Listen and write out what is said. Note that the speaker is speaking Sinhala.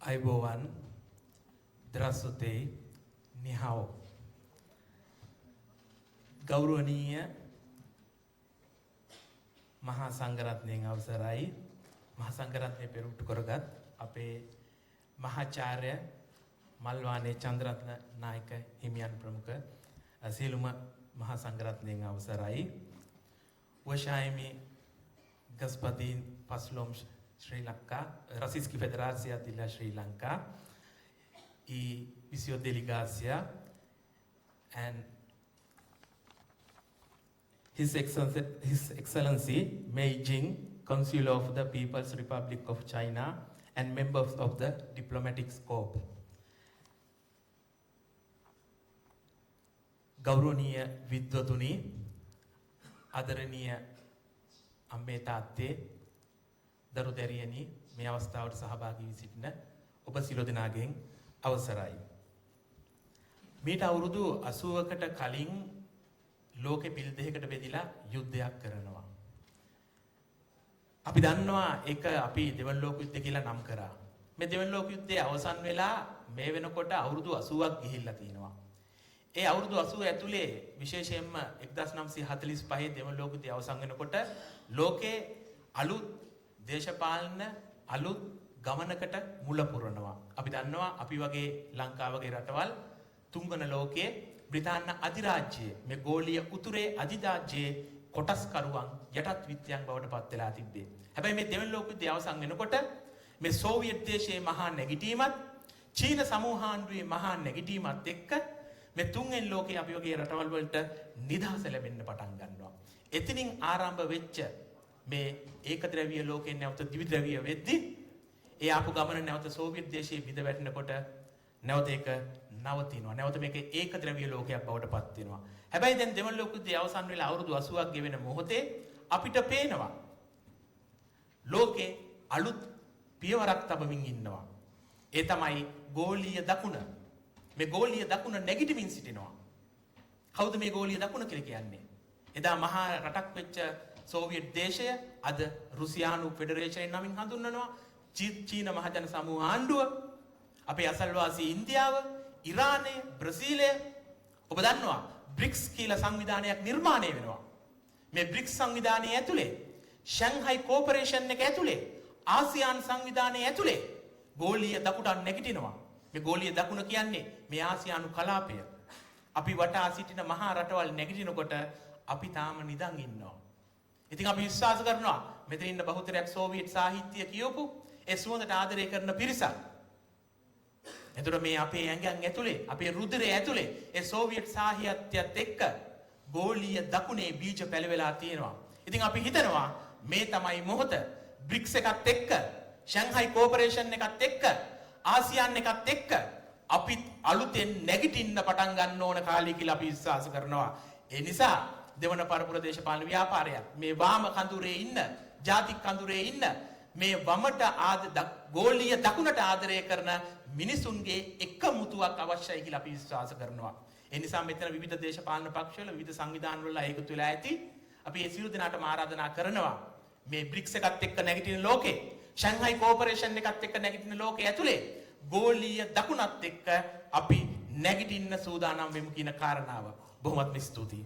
Айбован, здравствуйте, нихао. ගෞරවනීය මහා සංඝරත්නයන් අවසරයි මහා සංඝරත්නය පෙරමුණු කරගත් අපේ මහාචාර්ය මල්වානේ චන්ද්‍රරත්න නායක හිමියන් ප්‍රමුඛ සියලුම මහා සංඝරත්නයන් අවසරයි Уважаемый господин послом Шри-Ланка, Российской Федерации для Шри-Ланка и всё делегация and His Excellency Mei Jing, Consul of the People's Republic of China and members of the diplomatic corps. ගෞරවනීය විද්වතුනි, ආදරණීය අම්මේ තාත්තේ, දරු දැරියනි, මේ අවස්ථාවට සහභාගී වී සිටින ඔබ සියලු දෙනාගෙන් අවසරයි. මීට අවුරුදු 80කට කලින් ලෝකෙ පිල් දෙකකට බෙදිලා යුද්ධයක් කරනවා. අපි දන්නවා ඒක අපි දෙවන ලෝක යුද්ධය කියලා නම් කරා. මේ දෙවන ලෝක යුද්ධය අවසන් වෙලා මේ වෙනකොට අවුරුදු 80ක් ගිහිල්ලා තිනවා. ඒ අවුරුදු 80 ඇතුලේ විශේෂයෙන්ම 1945 දෙවන ලෝක යුද්ධය අවසන් වෙනකොට ලෝකේ අලුත් දේශපාලන අලුත් ගමනකට මුල පුරනවා. අපි දන්නවා අපි වගේ ලංකාව වගේ රටවල් තුන්වන ලෝකයේ බ්‍රිතාන්‍ය අධිරාජ්‍යයේ මේ ගෝලීය උතුරේ අධිරාජ්‍යයේ කොටස්කරුවන් යටත් විත්‍යයන් බවට පත් වෙලා තිබ්බේ. හැබැයි මේ දෙවන ලෝක යුද්ධය අවසන් වෙනකොට මේ සෝවියට් දේශයේ මහා නැගිටීමත් චීන සමූහාණ්ඩුවේ මහා නැගිටීමත් එක්ක මේ තුන්වෙනි ලෝකයේ අපි වගේ රටවල් වලට නිදහස ලැබෙන්න පටන් ගන්නවා. එතනින් ආරම්භ වෙච්ච මේ ඒකද්‍රව්‍ය ලෝකයෙන් නැවත ද්විද්‍රව්‍ය වෙද්දී ඒ ආපු ගමන නැවත සෝවියට් දේශයේ බිඳ වැටෙනකොට නැවත ඒක නවතිනවා. නැවත මේක ඒකද්‍රව්‍ය ලෝකයක් බවට පත් වෙනවා. හැබැයි දැන් දෙවන ලෝක යුද්ධය අවසන් වෙලා අවුරුදු 80ක් ගෙවෙන මොහොතේ අපිට පේනවා ලෝකේ අලුත් පියවරක් තබමින් ඉන්නවා. ඒ තමයි ගෝලීය දකුණ. මේ ගෝලීය දකුණ නැගිටමින් සිටිනවා. කවුද මේ ගෝලීය දකුණ කියලා කියන්නේ? එදා මහා රටක් වෙච්ච සෝවියට් දේශය අද රුසියානු ෆෙඩරේෂන් නමින් හඳුන්වනවා. චීන මහජන සමූහ ආණ්ඩුව, අපේ අසල්වාසී ඉන්දියාව, ඉරානය, බ්‍රසීලය, ඔබ දන්නවා බ්‍රික්ස් කියලා සංවිධානයක් නිර්මාණය වෙනවා. මේ බ්‍රික්ස් සංවිධානයේ ඇතුලේ ෂැන්හයි කෝපරේෂන් එක ඇතුලේ ආසියානු සංවිධානයේ ඇතුලේ ගෝලීය දකුණක් නැගිටිනවා. මේ ගෝලීය දකුණ කියන්නේ මේ ආසියානු කලාපය. අපි වටා සිටින මහා රටවල් නැගිටිනකොට අපි තාම නිදන් ඉන්නවා. ඉතින් අපි විශ්වාස කරනවා මෙතන ඉන්න බහුතරයක් සෝවියට් සාහිත්‍ය කියවපු ඒ සුවඳට ආදරය කරන පිරිසක්. එතකොට මේ අපේ ඇඟන් ඇතුලේ අපේ රුධිරය ඇතුලේ ඒ සෝවියට් සාහිත්‍යයත් එක්ක ගෝලීය දකුණේ බීජ පැලවෙලා තියෙනවා. ඉතින් අපි හිතනවා මේ තමයි මොහොත බ්‍රික්ස් එකත් එක්ක ෂැන්හයි කෝපරේෂන් එකත් එක්ක ආසියාන් එකත් එක්ක අපි අලුතෙන් නැගිටින්න පටන් ගන්න ඕන කාලය කියලා අපි විශ්වාස කරනවා. ඒ නිසා දෙවන පරපුර දේශපාලන ව්‍යාපාරයක් මේ වාම කඳුරේ ඉන්න ජාතික කඳුරේ ඉන්න මේ වමට ගෝලීය දකුණට ආදරය කරන මිනිසුන්ගේ එකමුතුවක් අවශ්‍යයි කියලා අපි විශ්වාස කරනවා. ඒ නිසා මෙතන විවිධ දේශපාලන පක්ෂවල විවිධ සංවිධාන වල එකතු වෙලා ඇති අපි ඒ සියලු දෙනාටම ආරාධනා කරනවා මේ බ්‍රික්ස් එකත් එක්ක නැගිටින ලෝකේ ෂැන්හයි කෝපරේෂන් එකත් එක්ක නැගිටින ලෝකේ ඇතුලේ ගෝලීය දකුණත් එක්ක අපි නැගිටින්න සූදානම් වෙමු කියන කාරණාව. බොහොමත්ම ස්තුතියි.